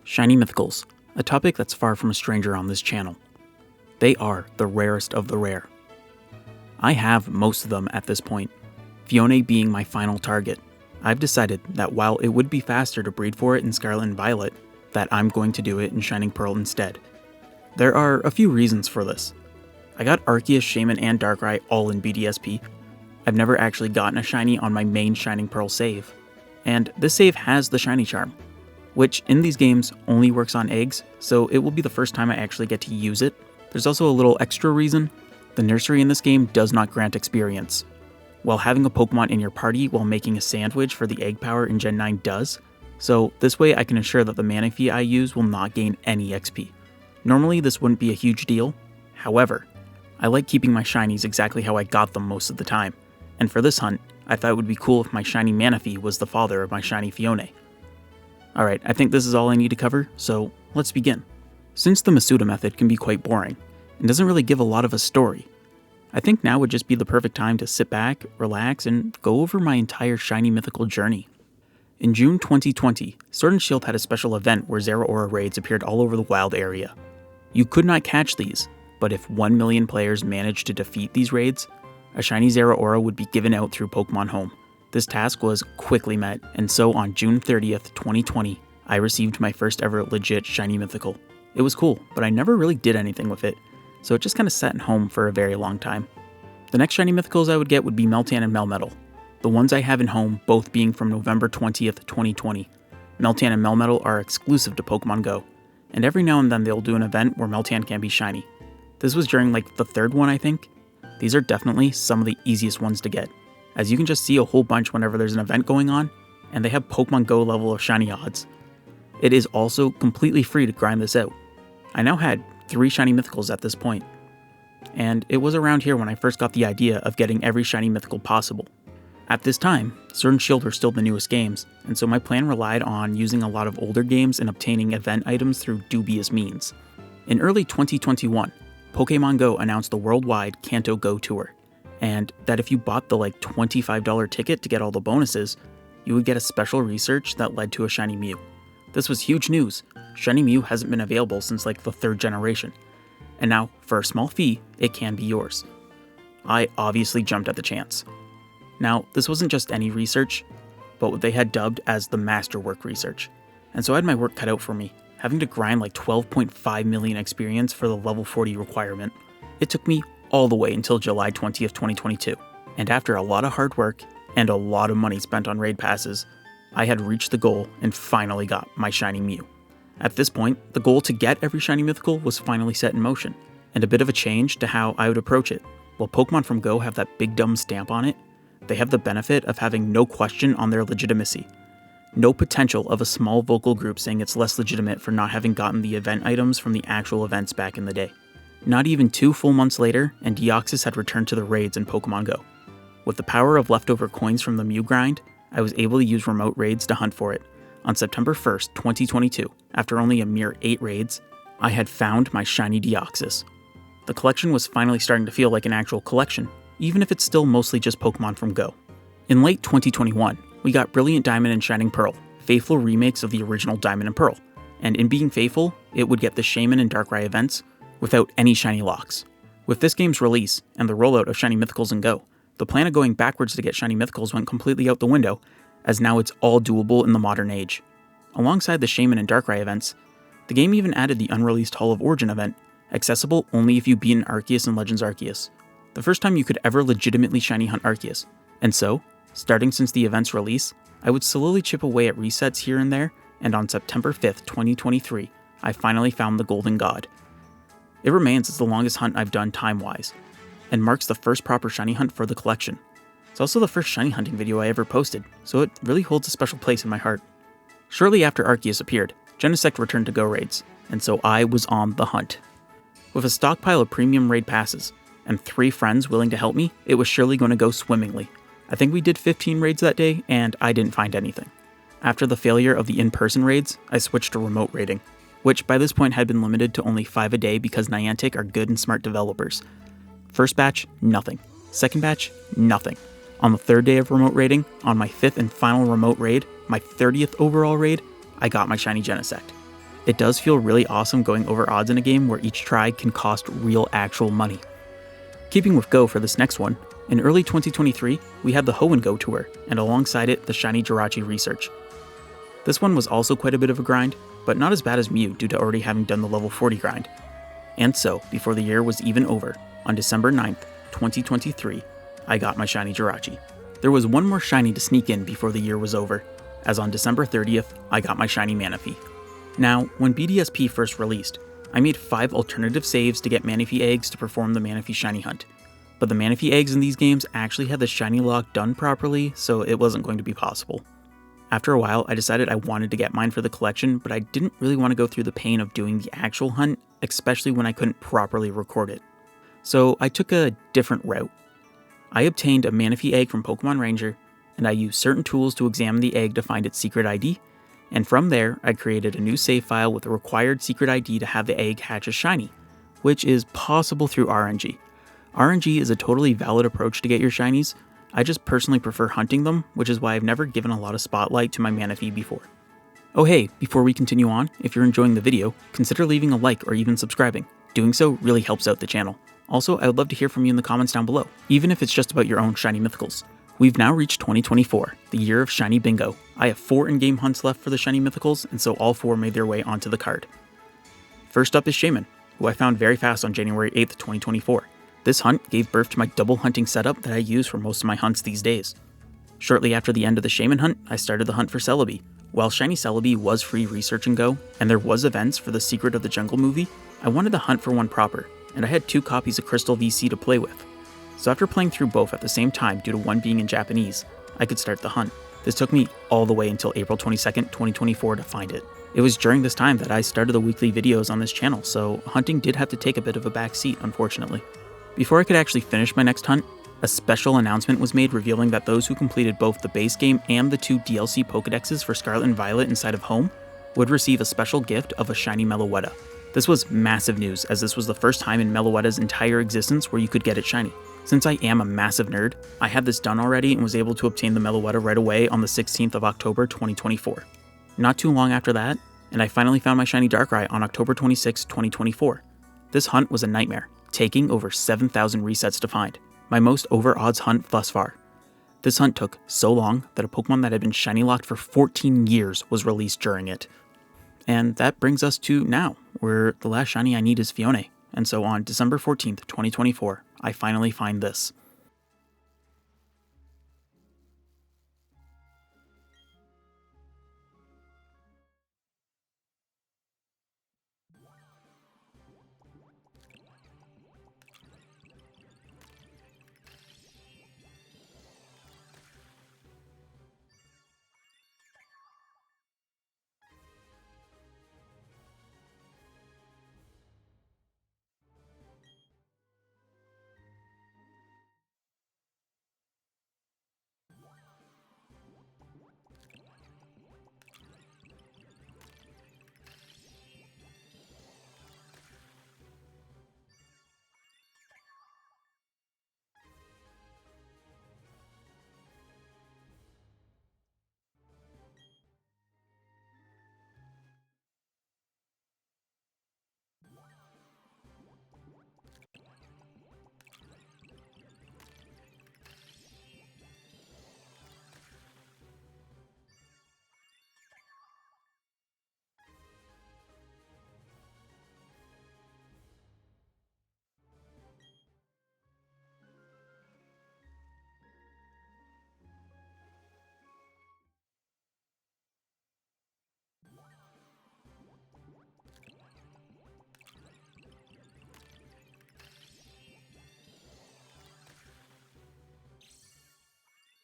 Shiny Mythicals, a topic that's far from a stranger on this channel. They are the rarest of the rare. I have most of them at this point, Fione being my final target. I've decided that while it would be faster to breed for it in Scarlet and Violet, that I'm going to do it in Shining Pearl instead. There are a few reasons for this. I got Arceus, Shaman, and Darkrai all in BDSP. I've never actually gotten a shiny on my main Shining Pearl save. And this save has the shiny charm, which in these games only works on eggs, so it will be the first time I actually get to use it. There's also a little extra reason. The nursery in this game does not grant experience, while having a Pokemon in your party while making a sandwich for the egg power in Gen 9 does, so this way I can ensure that the Manaphy I use will not gain any XP. Normally this wouldn't be a huge deal, however, I like keeping my shinies exactly how I got them most of the time, and for this hunt, I thought it would be cool if my shiny Manaphy was the father of my shiny Fione. Alright, I think this is all I need to cover, so let's begin. Since the Masuda method can be quite boring, and doesn't really give a lot of a story, I think now would just be the perfect time to sit back, relax, and go over my entire shiny mythical journey. In June 2020, Sword and Shield had a special event where Zeraora raids appeared all over the wild area. You could not catch these, but if 1 million players managed to defeat these raids, a shiny Zeraora would be given out through Pokemon Home. This task was quickly met, and so on June 30th, 2020, I received my first ever legit shiny mythical. It was cool, but I never really did anything with it, so it just kinda sat in home for a very long time. The next shiny mythicals I would get would be Meltan and Melmetal. The ones I have in home both being from November 20th, 2020. Meltan and Melmetal are exclusive to Pokemon Go, and every now and then they'll do an event where Meltan can be shiny. This was during like the third one, I think. These are definitely some of the easiest ones to get, as you can just see a whole bunch whenever there's an event going on, and they have Pokemon Go level of shiny odds. It is also completely free to grind this out. I now had 3 shiny mythicals at this point, and it was around here when I first got the idea of getting every shiny mythical possible. At this time, Sword and Shield were still the newest games, and so my plan relied on using a lot of older games and obtaining event items through dubious means. In early 2021, Pokemon Go announced the worldwide Kanto Go Tour, and that if you bought the like $25 ticket to get all the bonuses, you would get a special research that led to a shiny Mew. This was huge news. Shiny Mew hasn't been available since like the 3rd generation, and now, for a small fee, it can be yours. I obviously jumped at the chance. Now, this wasn't just any research, but what they had dubbed as the masterwork research, and so I had my work cut out for me, having to grind like 12.5 million experience for the level 40 requirement. It took me all the way until July 20th, 2022, and after a lot of hard work and a lot of money spent on raid passes, I had reached the goal and finally got my shiny Mew. At this point, the goal to get every shiny mythical was finally set in motion, and a bit of a change to how I would approach it. While Pokemon from Go have that big dumb stamp on it, they have the benefit of having no question on their legitimacy. No potential of a small vocal group saying it's less legitimate for not having gotten the event items from the actual events back in the day. Not even 2 full months later, and Deoxys had returned to the raids in Pokemon Go. With the power of leftover coins from the Mew grind, I was able to use remote raids to hunt for it. On September 1st, 2022, after only a mere 8 raids, I had found my shiny Deoxys. The collection was finally starting to feel like an actual collection, even if it's still mostly just Pokemon from Go. In late 2021, we got Brilliant Diamond and Shining Pearl, faithful remakes of the original Diamond and Pearl, and in being faithful, it would get the Shaman and Darkrai events without any shiny locks. With this game's release, and the rollout of shiny mythicals in Go, the plan of going backwards to get shiny mythicals went completely out the window, as now it's all doable in the modern age. Alongside the Shaman and Darkrai events, the game even added the unreleased Hall of Origin event, accessible only if you beat an Arceus in Legends Arceus. The first time you could ever legitimately shiny hunt Arceus, and so, starting since the event's release, I would slowly chip away at resets here and there, and on September 5th, 2023, I finally found the Golden God. It remains as the longest hunt I've done time-wise, and marks the first proper shiny hunt for the collection. It's also the first shiny hunting video I ever posted, so it really holds a special place in my heart. Shortly after Arceus appeared, Genesect returned to Go raids, and so I was on the hunt. With a stockpile of premium raid passes, and 3 friends willing to help me, it was surely going to go swimmingly. I think we did 15 raids that day, and I didn't find anything. After the failure of the in-person raids, I switched to remote raiding, which by this point had been limited to only 5 a day because Niantic are good and smart developers. First batch, nothing. Second batch, nothing. On the 3rd day of remote raiding, on my 5th and final remote raid, my 30th overall raid, I got my shiny Genesect. It does feel really awesome going over odds in a game where each try can cost real actual money. Keeping with Go for this next one, in early 2023, we had the Ho and Go tour, and alongside it, the Shiny Jirachi research. This one was also quite a bit of a grind, but not as bad as Mew due to already having done the level 40 grind. And so, before the year was even over, on December 9th, 2023, I got my Shiny Jirachi. There was one more Shiny to sneak in before the year was over, as on December 30th, I got my Shiny Manaphy. Now, when BDSP first released, I made 5 alternative saves to get Manaphy eggs to perform the Manaphy Shiny hunt. But the Manaphy eggs in these games actually had the Shiny lock done properly, so it wasn't going to be possible. After a while, I decided I wanted to get mine for the collection, but I didn't really want to go through the pain of doing the actual hunt, especially when I couldn't properly record it. So I took a different route. I obtained a Manaphy egg from Pokemon Ranger, and I used certain tools to examine the egg to find its secret ID, and from there, I created a new save file with a required secret ID to have the egg hatch a shiny, which is possible through RNG. RNG is a totally valid approach to get your shinies. I just personally prefer hunting them, which is why I've never given a lot of spotlight to my Manaphy before. Oh hey, before we continue on, if you're enjoying the video, consider leaving a like or even subscribing. Doing so really helps out the channel. Also, I would love to hear from you in the comments down below, even if it's just about your own Shiny Mythicals. We've now reached 2024, the year of Shiny Bingo. I have 4 in-game hunts left for the Shiny Mythicals, and so all 4 made their way onto the card. First up is Shaman, who I found very fast on January 8th, 2024. This hunt gave birth to my double hunting setup that I use for most of my hunts these days. Shortly after the end of the Shaman hunt, I started the hunt for Celebi. While Shiny Celebi was free research and go, and there was events for the Secret of the Jungle movie, I wanted to hunt for one proper, and I had 2 copies of Crystal VC to play with. So after playing through both at the same time due to one being in Japanese, I could start the hunt. This took me all the way until April 22nd, 2024 to find it. It was during this time that I started the weekly videos on this channel, so hunting did have to take a bit of a back seat, unfortunately. Before I could actually finish my next hunt, a special announcement was made revealing that those who completed both the base game and the 2 DLC Pokedexes for Scarlet and Violet inside of Home would receive a special gift of a shiny Meloetta. This was massive news, as this was the first time in Meloetta's entire existence where you could get it shiny. Since I am a massive nerd, I had this done already and was able to obtain the Meloetta right away on the 16th of October 2024. Not too long after that, and I finally found my shiny Darkrai on October 26, 2024. This hunt was a nightmare, taking over 7,000 resets to find, my most over odds hunt thus far. This hunt took so long that a Pokemon that had been shiny locked for 14 years was released during it. And that brings us to now, where the last shiny I need is Fione, and so on December 14th, 2024, I finally find this.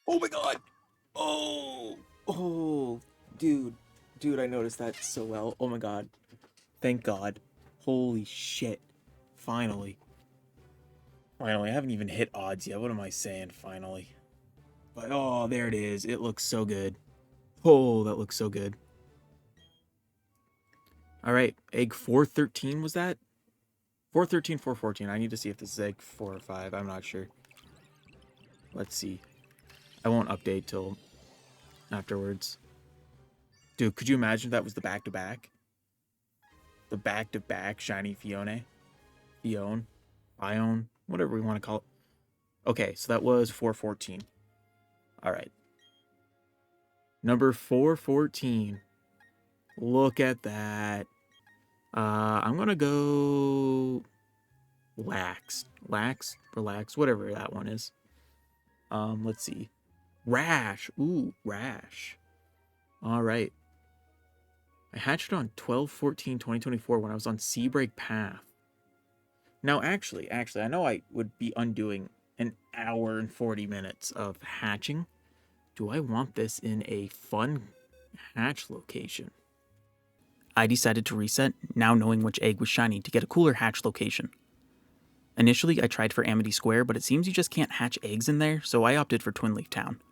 Oh my god! Oh, dude, I noticed that so well. Oh my god. Thank god. Holy shit. Finally. I haven't even hit odds yet. What am I saying, finally? But, oh, there it is. It looks so good. Oh, that looks so good. Alright, egg 413 was that? 413, 414. I need to see if this is egg 4 or 5. I'm not sure. Let's see. I won't update till afterwards. Dude, could you imagine if that was the back-to-back? the back-to-back shiny Fione, Bione, whatever we want to call it. Okay, so that was 414. All right. Number 414. Look at that. I'm gonna go relax, whatever that one is. Let's see. Rash. Ooh, Rash. All right. I hatched on 12/14/2024 when I was on Seabreak Path. Now, actually, I know I would be undoing an hour and 40 minutes of hatching. Do I want this in a fun hatch location? I decided to reset, now knowing which egg was shiny, to get a cooler hatch location. Initially, I tried for Amity Square, but it seems you just can't hatch eggs in there, so I opted for Twin Leaf Town.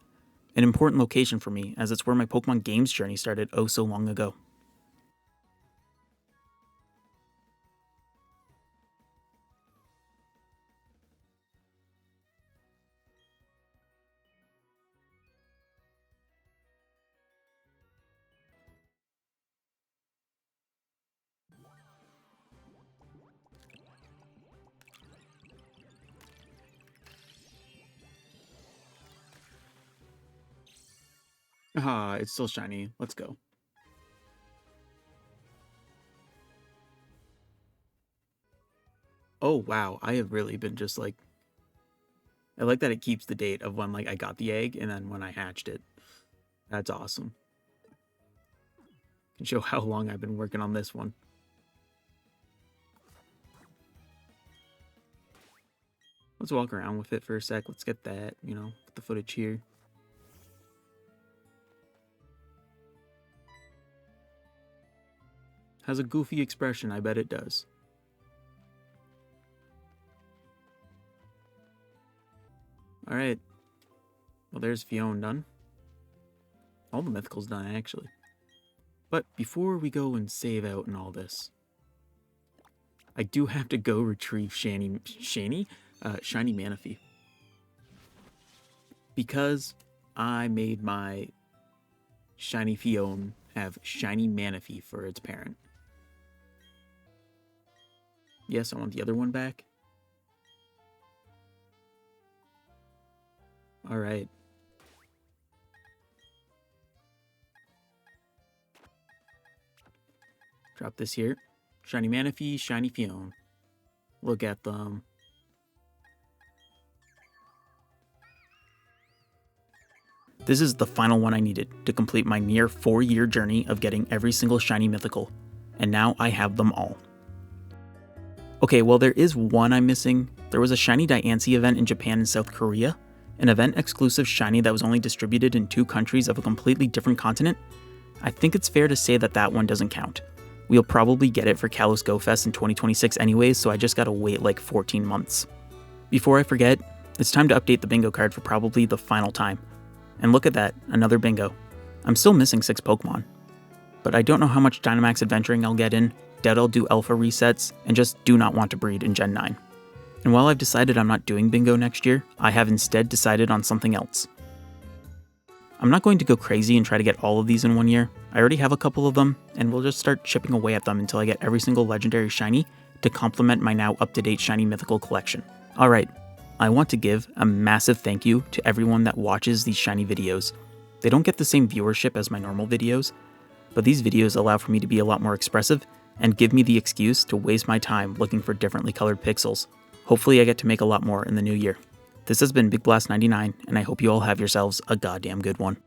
An important location for me, as it's where my Pokemon games journey started oh so long ago. Ah, it's still shiny. Let's go. Oh, wow. I have really been just like... I like that it keeps the date of when I got the egg and then when I hatched it. That's awesome. Can show how long I've been working on this one. Let's walk around with it for a sec. Let's get that, get the footage here. Has a goofy expression, I bet it does. Alright. Well, there's Fione done. All the mythicals done, actually. But before we go and save out and all this, I do have to go retrieve Shiny Manaphy. Because I made my Shiny Fione have Shiny Manaphy for its parent. Yes, I want the other one back. Alright. Drop this here. Shiny Manaphy, Shiny Fione. Look at them. This is the final one I needed to complete my near 4-year journey of getting every single shiny mythical, and now I have them all. Okay, well there is one I'm missing. There was a shiny Diancie event in Japan and South Korea, an event exclusive shiny that was only distributed in 2 countries of a completely different continent. I think it's fair to say that that one doesn't count. We'll probably get it for Kalos Go Fest in 2026 anyways, so I just gotta wait like 14 months. Before I forget, it's time to update the bingo card for probably the final time. And look at that, another bingo. I'm still missing 6 Pokemon. But I don't know how much Dynamax adventuring I'll get in, doubt I'll do alpha resets, and just do not want to breed in Gen 9. And while I've decided I'm not doing bingo next year, I have instead decided on something else. I'm not going to go crazy and try to get all of these in 1 year. I already have a couple of them, and we'll just start chipping away at them until I get every single legendary shiny to complement my now up-to-date shiny mythical collection. Alright, I want to give a massive thank you to everyone that watches these shiny videos. They don't get the same viewership as my normal videos, but these videos allow for me to be a lot more expressive and give me the excuse to waste my time looking for differently colored pixels. Hopefully I get to make a lot more in the new year. This has been Big Blast 99, and I hope you all have yourselves a goddamn good one.